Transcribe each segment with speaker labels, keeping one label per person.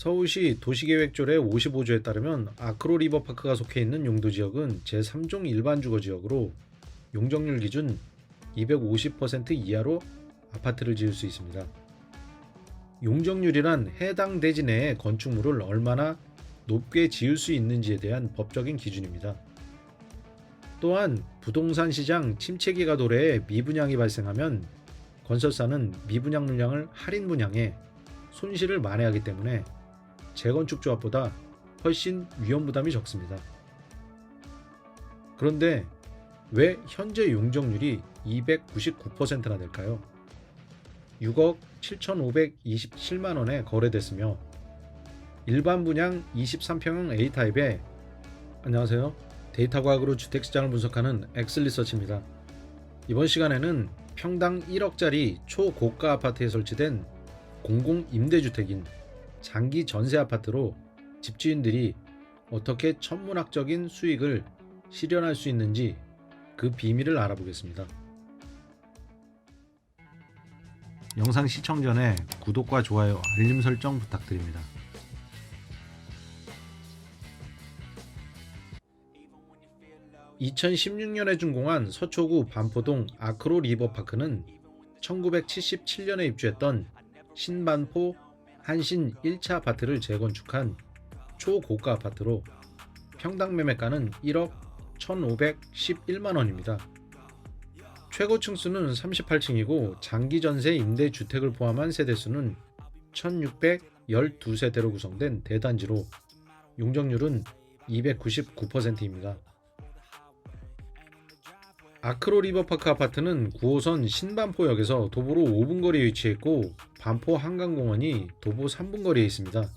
Speaker 1: 서울시 도시계획조례 55조에 따르면 아크로 리버파크가 속해 있는 용도지역은 제3종 일반주거지역으로 용적률 기준 250% 이하로 아파트를 지을 수 있습니다. 용적률이란 해당 대지 내에 건축물을 얼마나 높게 지을 수 있는지에 대한 법적인 기준입니다. 또한 부동산 시장 침체기가 도래해 미분양이 발생하면 건설사는 미분양 물량을 할인 분양해 손실을 만회하기 때문에 재건축 조합보다 훨씬 위험 부담이 적습니다. 그런데 왜 현재 용적률이 299%나 될까요? 6억 7,527만 원에 거래됐으며 일반 분양 23평형 A타입에 안녕하세요. 데이터 과학으로 주택시장을 분석하는 엑슬리서치입니다. 이번 시간에는 평당 1억짜리 초고가 아파트에 설치된 공공임대주택인 장기 전세 아파트로 집주인들이 어떻게 천문학적인 수익을 실현할 수 있는지 그 비밀을 알아보겠습니다. 영상 시청 전에 구독과 좋아요, 알림 설정 부탁드립니다. (2016년에) 준공한 서초구 반포동 아크로 리버파크는 1977년에 입주했던 신반포 한신 1차 아파트를 재건축한 초고가 아파트로 평당 매매가는 1억 1,511만원입니다. 최고 층수는 38층이고 장기 전세 임대주택을 포함한 세대수는 1,612세대로 구성된 대단지로 용적률은 299%입니다. 아크로 리버파크 아파트는 9호선 신반포역에서 도보로 5분 거리에 위치해 있고 반포 한강공원이 도보 3분 거리에 있습니다.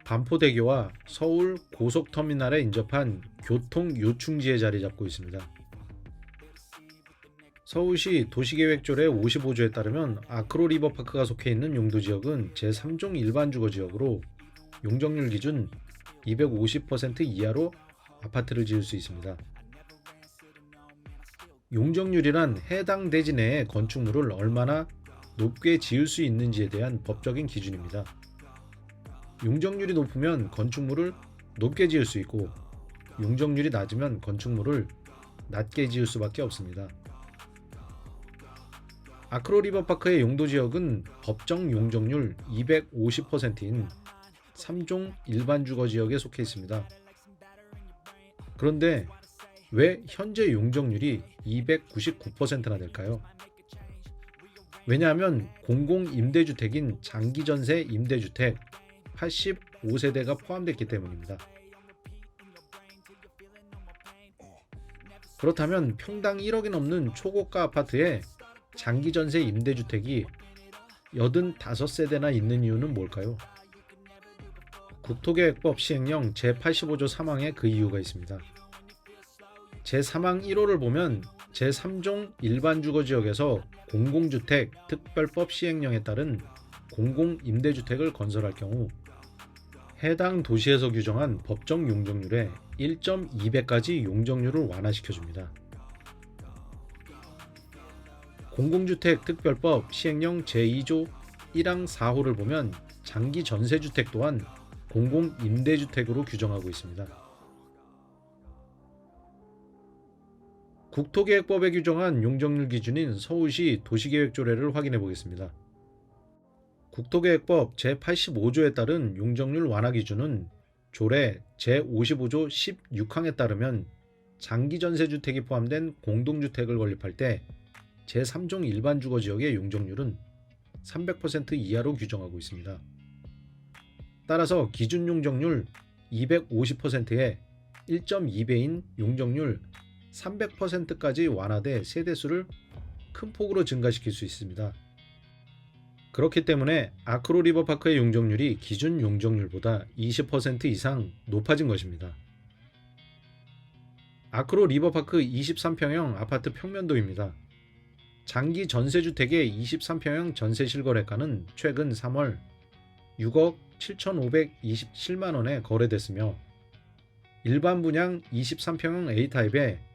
Speaker 1: 반포대교와 서울 고속터미널에 인접한 교통 요충지에 자리 잡고 있습니다. 서울시 도시계획조례 55조에 따르면 아크로 리버파크가 속해 있는 용도지역은 제3종 일반주거지역으로 용적률 기준 250% 이하로 아파트를 지을 수 있습니다. 용적률이란 해당 대지 내에 건축물을 얼마나 높게 지을 수 있는지에 대한 법적인 기준입니다. 용적률이 높으면 건축물을 높게 지을 수 있고 용적률이 낮으면 건축물을 낮게 지을 수밖에 없습니다. 아크로 리버파크의 용도지역은 법정 용적률 250%인 3종 일반주거지역에 속해 있습니다. 그런데 왜 현재 용적률이 299%나 될까요? 왜냐하면 공공임대주택인 장기전세 임대주택 85세대가 포함됐기 때문입니다. 그렇다면 평당 1억이 넘는 초고가 아파트에 장기전세 임대주택이 85세대나 있는 이유는 뭘까요? 국토계획법 시행령 제85조 3항에 그 이유가 있습니다. 제3항 1호를 보면 제3종 일반주거지역에서 공공주택 특별법 시행령에 따른 공공임대주택을 건설할 경우 해당 도시에서 규정한 법정 용적률의 1.2배까지 용적률을 완화시켜줍니다. 공공주택 특별법 시행령 제2조 1항 4호를 보면 장기 전세주택 또한 공공임대주택으로 규정하고 있습니다. 국토계획법에 규정한 용적률 기준인 서울시 도시계획조례를 확인해 보겠습니다. 국토계획법 제85조에 따른 용적률 완화 기준은 조례 제55조 16항에 따르면 장기전세주택이 포함된 공동주택을 건립할 때 제3종 일반주거지역의 용적률은 300% 이하로 규정하고 있습니다. 따라서 기준 용적률 250%에 1.2배인 용적률 300%까지 완화돼 세대수를 큰 폭으로 증가시킬 수 있습니다. 그렇기 때문에 아크로 리버파크의 용적률이 기준 용적률보다 20% 이상 높아진 것입니다. 아크로 리버파크 23평형 아파트 평면도입니다. 장기 전세주택의 23평형 전세 실거래가는 최근 3월 6억 7,527만원에 거래됐으며 일반 분양 23평형 A타입에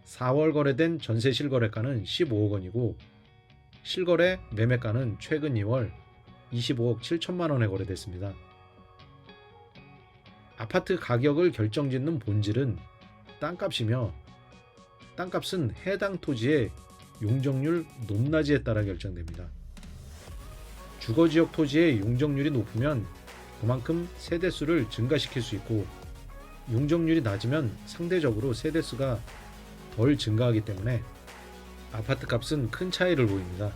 Speaker 1: 4월 거래된 전세 실거래가는 15억 원이고 실거래 매매가는 최근 2월 25억 7천만 원에 거래됐습니다. 아파트 가격을 결정짓는 본질은 땅값이며 땅값은 해당 토지의 용적률 높낮이에 따라 결정됩니다. 주거지역 토지의 용적률이 높으면 그만큼 세대수를 증가시킬 수 있고 용적률이 낮으면 상대적으로 세대수가 덜 증가하기 때문에 아파트 값은 큰 차이를 보입니다.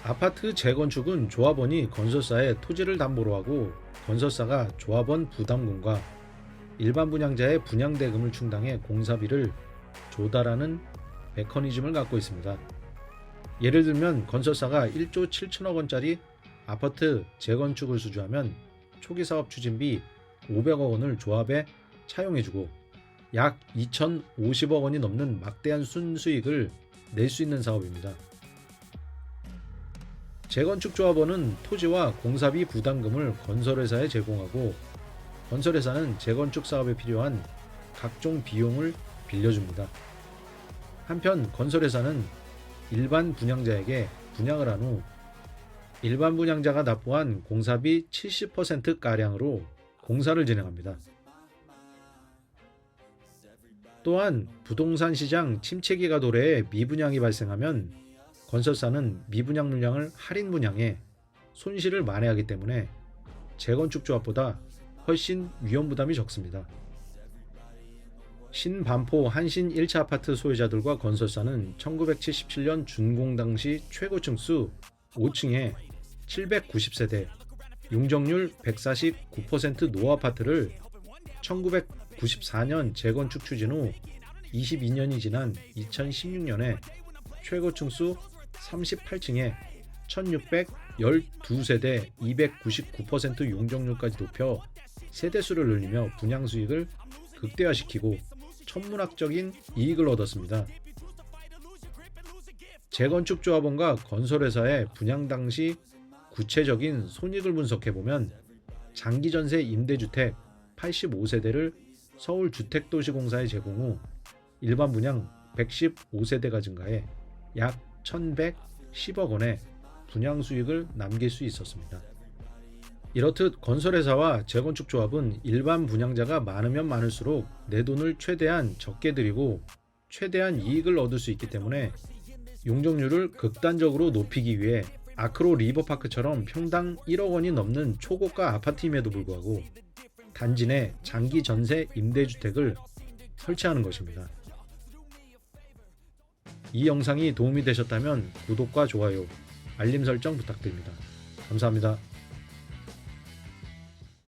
Speaker 1: 아파트 재건축은 조합원이 건설사에 토지를 담보로 하고 건설사가 조합원 부담금과 일반 분양자의 분양대금을 충당해 공사비를 조달하는 메커니즘을 갖고 있습니다. 예를 들면 건설사가 1조 7천억 원짜리 아파트 재건축을 수주하면 초기 사업 추진비 500억 원을 조합에 차용해주고 약 2,050억 원이 넘는 막대한 순수익을 낼 수 있는 사업입니다. 재건축 조합원은 토지와 공사비 부담금을 건설회사에 제공하고 건설회사는 재건축 사업에 필요한 각종 비용을 빌려줍니다. 한편 건설회사는 일반 분양자에게 분양을 한 후 일반 분양자가 납부한 공사비 70%가량으로 공사를 진행합니다. 또한 부동산 시장 침체기가 도래해 미분양이 발생하면 건설사는 미분양 물량을 할인 분양해 손실을 만회하기 때문에 재건축 조합보다 훨씬 위험 부담이 적습니다. 신반포 한신 1차 아파트 소유자들과 건설사는 1977년 준공 당시 최고층 수 5층에 790세대, 용적률 149% 노아파트를 1994년 재건축 추진 후 22년이 지난 2016년에 최고층 수 38층에 1612세대 299% 용적률까지 높여 세대수를 늘리며 분양 수익을 극대화시키고 천문학적인 이익을 얻었습니다. 재건축 조합원과 건설회사의 분양 당시 구체적인 손익을 분석해보면 장기전세 임대주택 85세대를 서울주택도시공사에 제공 후 일반 분양 115세대가 증가해 약 1,110억 원의 분양 수익을 남길 수 있었습니다. 이렇듯 건설회사와 재건축 조합은 일반 분양자가 많으면 많을수록 내 돈을 최대한 적게 들이고 최대한 이익을 얻을 수 있기 때문에 용적률을 극단적으로 높이기 위해 아크로 리버파크처럼 평당 1억 원이 넘는 초고가 아파트임에도 불구하고 단지 내 장기 전세 임대주택을 설치하는 것입니다. 이 영상이 도움이 되셨다면 구독과 좋아요, 알림 설정 부탁드립니다. 감사합니다.